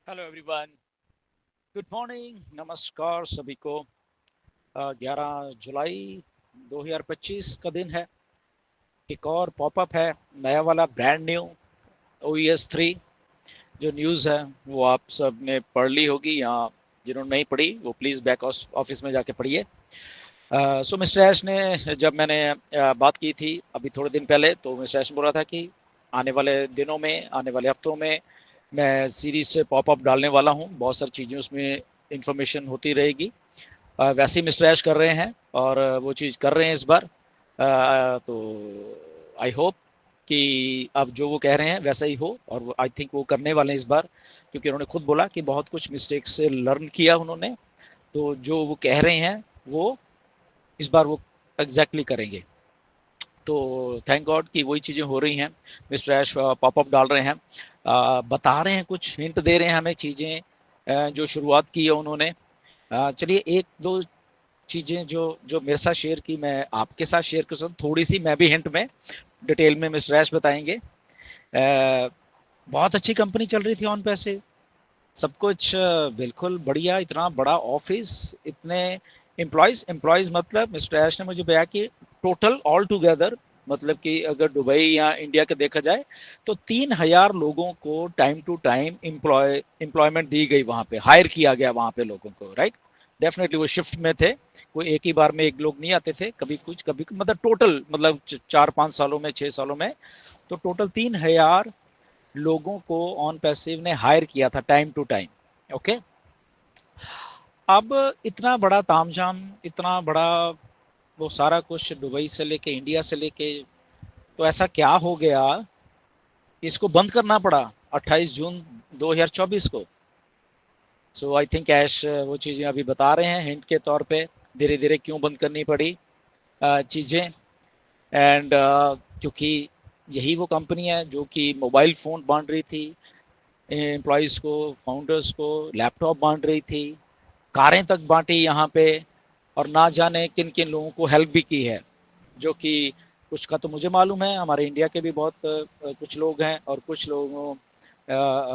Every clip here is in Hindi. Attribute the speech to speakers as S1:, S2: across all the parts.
S1: Hello everyone. गुड मॉर्निंग, नमस्कार सभी को। 11 जुलाई 2025 का दिन है। एक और पॉपअप है, नया वाला, ब्रांड न्यू OES 3। जो न्यूज़ है वो आप सब ने पढ़ ली होगी, या जिन्होंने नहीं पढ़ी वो प्लीज़ बैक ऑफिस में जाके पढ़िए। सो मिस्टर ऐश ने, जब मैंने बात की थी अभी थोड़े दिन पहले, तो मिस्टर ऐश बोल रहा था कि आने वाले दिनों में, आने वाले हफ्तों में मैं सीरीज से पॉपअप डालने वाला हूँ। बहुत सारी चीज़ें उसमें इंफॉर्मेशन होती रहेगी। वैसे ही मिस्टर ऐश कर रहे हैं और वो चीज़ कर रहे हैं इस बार। तो आई होप कि अब जो वो कह रहे हैं वैसा ही हो, और आई थिंक वो करने वाले हैं इस बार, क्योंकि उन्होंने खुद बोला कि बहुत कुछ मिस्टेक से लर्न किया उन्होंने। तो जो वो कह रहे हैं वो इस बार वो एग्जैक्टली करेंगे। तो थैंक गॉड कि वही चीज़ें हो रही हैं। मिस्टर ऐश पॉपअप डाल रहे हैं, बता रहे हैं, कुछ हिंट दे रहे हैं हमें चीज़ें, जो शुरुआत की है उन्होंने। चलिए एक दो चीज़ें जो जो मेरे साथ शेयर की, मैं आपके साथ शेयर कर सकता हूँ। थोड़ी सी मैं भी हिंट में डिटेल में मिस्टर ऐश बताएंगे। बहुत अच्छी कंपनी चल रही थी ऑन पैसे, सब कुछ बिल्कुल बढ़िया, इतना बड़ा ऑफिस, इतने एम्प्लॉयज़। एम्प्लॉयज़ मतलब मिस्टर ऐश ने मुझे बताया कि टोटल ऑल टुगेदर, मतलब कि अगर दुबई या इंडिया के देखा जाए तो 3,000 लोगों को टाइम टू टाइम एम्प्लॉयमेंट दी गई, वहाँ पे हायर किया गया वहाँ पे लोगों को, राइट। डेफिनेटली वो शिफ्ट में थे, कोई एक ही बार में एक लोग नहीं आते थे, कभी कुछ कभी मतलब टोटल, मतलब 4-5 सालों में, 6 सालों में, तो टोटल 3,000 लोगों को ऑन पैसिव ने हायर किया था टाइम टू टाइम। ओके। अब इतना बड़ा तामझाम, इतना बड़ा वो सारा कुछ, दुबई से लेके इंडिया से लेके, तो ऐसा क्या हो गया, इसको बंद करना पड़ा 28 जून 2024 को। सो आई थिंक ऐश वो चीज़ें अभी बता रहे हैं हिंट के तौर पे, धीरे धीरे क्यों बंद करनी पड़ी चीज़ें। एंड क्योंकि यही वो कंपनी है जो कि मोबाइल फ़ोन बांट रही थी एम्प्लॉयज़ को, फाउंडर्स को, लैपटॉप बांट रही थी, कारें तक बांटी यहाँ पे, और ना जाने किन किन लोगों को हेल्प भी की है। जो कि कुछ का तो मुझे मालूम है, हमारे इंडिया के भी बहुत कुछ लोग हैं, और कुछ लोगों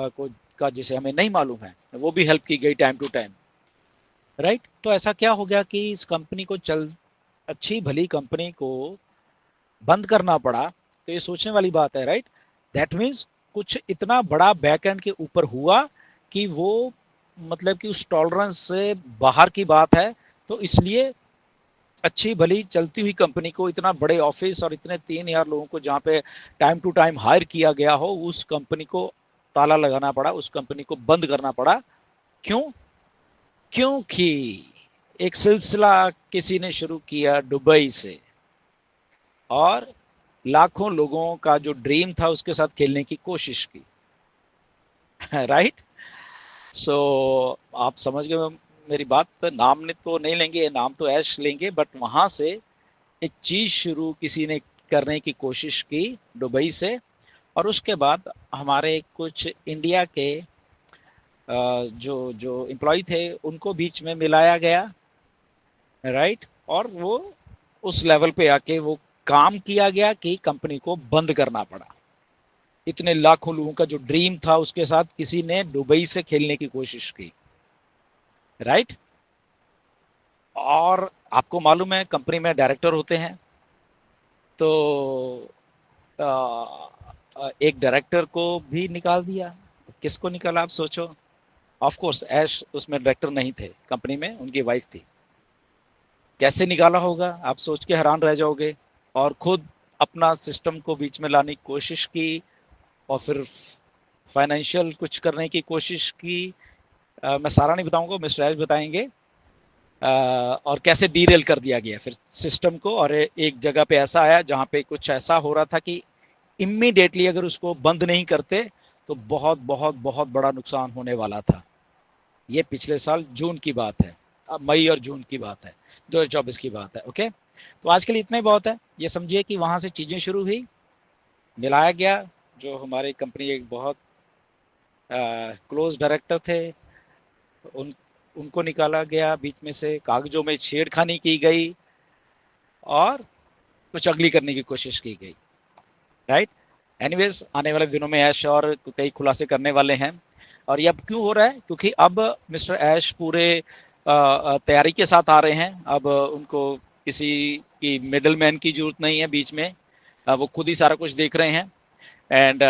S1: को का जिसे हमें नहीं मालूम है, वो भी हेल्प की गई टाइम टू टाइम, राइट। तो ऐसा क्या हो गया कि इस कंपनी को, चल अच्छी भली कंपनी को बंद करना पड़ा? तो ये सोचने वाली बात है, राइट। दैट मीन्स कुछ इतना बड़ा बैक एंड के ऊपर हुआ कि वो, मतलब कि उस टॉलरेंस से बाहर की बात है। तो इसलिए अच्छी भली चलती हुई कंपनी को, इतना बड़े ऑफिस और इतने 3,000 लोगों को जहाँ पे टाइम टू टाइम हायर किया गया हो, उस कंपनी को ताला लगाना पड़ा, उस कंपनी को बंद करना पड़ा। क्यों? क्योंकि एक सिलसिला किसी ने शुरू किया दुबई से, और लाखों लोगों का जो ड्रीम था उसके साथ खेलने की कोशिश की। राइट। सो आप समझ गए मेरी बात। नाम ने तो नहीं लेंगे, नाम तो ऐश लेंगे, बट वहां से एक चीज शुरू किसी ने करने की कोशिश की दुबई से, और उसके बाद हमारे कुछ इंडिया के जो जो एम्प्लॉय थे उनको बीच में मिलाया गया, राइट। और वो उस लेवल पे आके वो काम किया गया कि कंपनी को बंद करना पड़ा। इतने लाखों लोगों का जो ड्रीम था उसके साथ किसी ने दुबई से खेलने की कोशिश की, राइट। और आपको मालूम है कंपनी में डायरेक्टर होते हैं, तो एक डायरेक्टर को भी निकाल दिया। किसको निकाला आप सोचो? ऑफ कोर्स ऐश उसमें डायरेक्टर नहीं थे, कंपनी में उनकी वाइफ थी। कैसे निकाला होगा आप सोच के हैरान रह जाओगे। और खुद अपना सिस्टम को बीच में लाने की कोशिश की, और फिर फाइनेंशियल कुछ करने की कोशिश की। मैं सारा नहीं बताऊंगा, मिस्टर ऐश बताएंगे। और कैसे डीरेल कर दिया गया फिर सिस्टम को, और एक जगह पे ऐसा आया जहाँ पे कुछ ऐसा हो रहा था कि इमीडिएटली अगर उसको बंद नहीं करते तो बहुत बहुत बहुत बड़ा नुकसान होने वाला था। ये पिछले साल जून की बात है, अब मई और जून की बात है, 2024 की बात है। ओके। तो आज के लिए इतना ही बहुत है। ये समझिए कि वहां से चीजें शुरू हुई, मिलाया गया। जो हमारी कंपनी एक बहुत क्लोज डायरेक्टर थे, उन उनको निकाला गया बीच में से, कागजों में छेड़खानी की गई, और कुछ अगली करने की कोशिश की गई, राइट। एनीवेज, आने वाले दिनों में ऐश और कई खुलासे करने वाले हैं। और ये अब क्यों हो रहा है, क्योंकि अब मिस्टर ऐश पूरे तैयारी के साथ आ रहे हैं। अब उनको किसी की मिडल मैन की जरूरत नहीं है बीच में, वो खुद ही सारा कुछ देख रहे हैं। एंड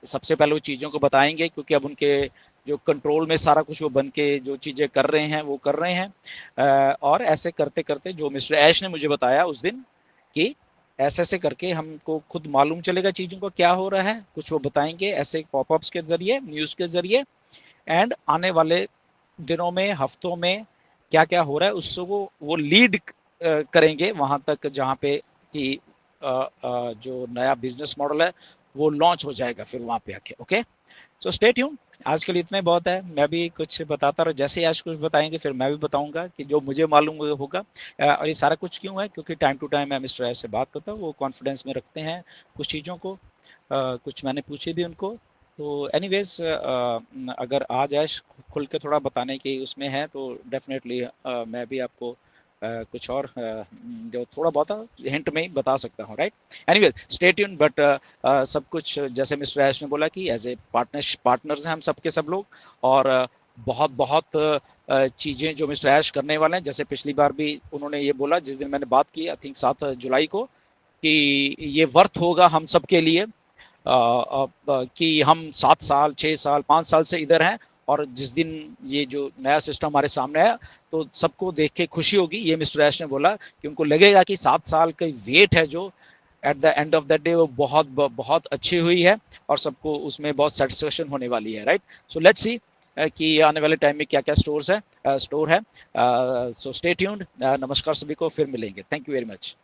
S1: सबसे पहले वो चीज़ों को बताएंगे, क्योंकि अब उनके जो कंट्रोल में सारा कुछ वो बन के जो चीज़ें कर रहे हैं वो कर रहे हैं। और ऐसे करते करते जो मिस्टर ऐश ने मुझे बताया उस दिन कि ऐसे ऐसे करके हमको खुद मालूम चलेगा चीज़ों को क्या हो रहा है, कुछ वो बताएंगे ऐसे पॉपअप्स के जरिए, न्यूज़ के जरिए। एंड आने वाले दिनों में, हफ्तों में क्या क्या हो रहा है उससे वो लीड करेंगे वहां तक जहाँ पे कि जो नया बिजनेस मॉडल है वो लॉन्च हो जाएगा फिर वहां पे आके। Okay, so stay tune. आज के लिए इतना ही बहुत है। मैं भी कुछ बताता रहा, जैसे ही आज कुछ बताएंगे फिर मैं भी बताऊंगा कि जो मुझे मालूम होगा। और ये सारा कुछ क्यों है, क्योंकि टाइम टू टाइम मैं मिस्टर एस से बात करता हूँ, वो कॉन्फिडेंस में रखते हैं कुछ चीज़ों को। कुछ मैंने पूछे भी उनको। तो एनीवेज अगर आ जाए खुल के थोड़ा बताने की उसमें है तो डेफिनेटली मैं भी आपको कुछ और जो थोड़ा बहुत हिंट में ही बता सकता हूँ, right. Anyways stay tune. But सब कुछ जैसे मिस्टर ऐश ने बोला कि एज ए पार्टनर्स हैं हम सबके सब लोग। और बहुत बहुत चीज़ें जो मिस्टर ऐश करने वाले हैं, जैसे पिछली बार भी उन्होंने ये बोला जिस दिन मैंने बात की, आई थिंक 7 जुलाई को, कि ये वर्थ होगा हम सब के लिए कि हम 7 साल 6 साल 5 साल से इधर हैं। और जिस दिन ये जो नया सिस्टम हमारे सामने आया तो सबको देख के खुशी होगी। ये मिस्टर ऐश ने बोला कि उनको लगेगा कि 7 साल का वेट है जो at the end of the day वो बहुत बहुत अच्छी हुई है और सबको उसमें बहुत सेटिस्फेक्शन होने वाली है, राइट। सो लेट्स सी कि आने वाले टाइम में क्या क्या स्टोर है। So stay tuned. नमस्कार सभी को, फिर मिलेंगे। Thank you very much.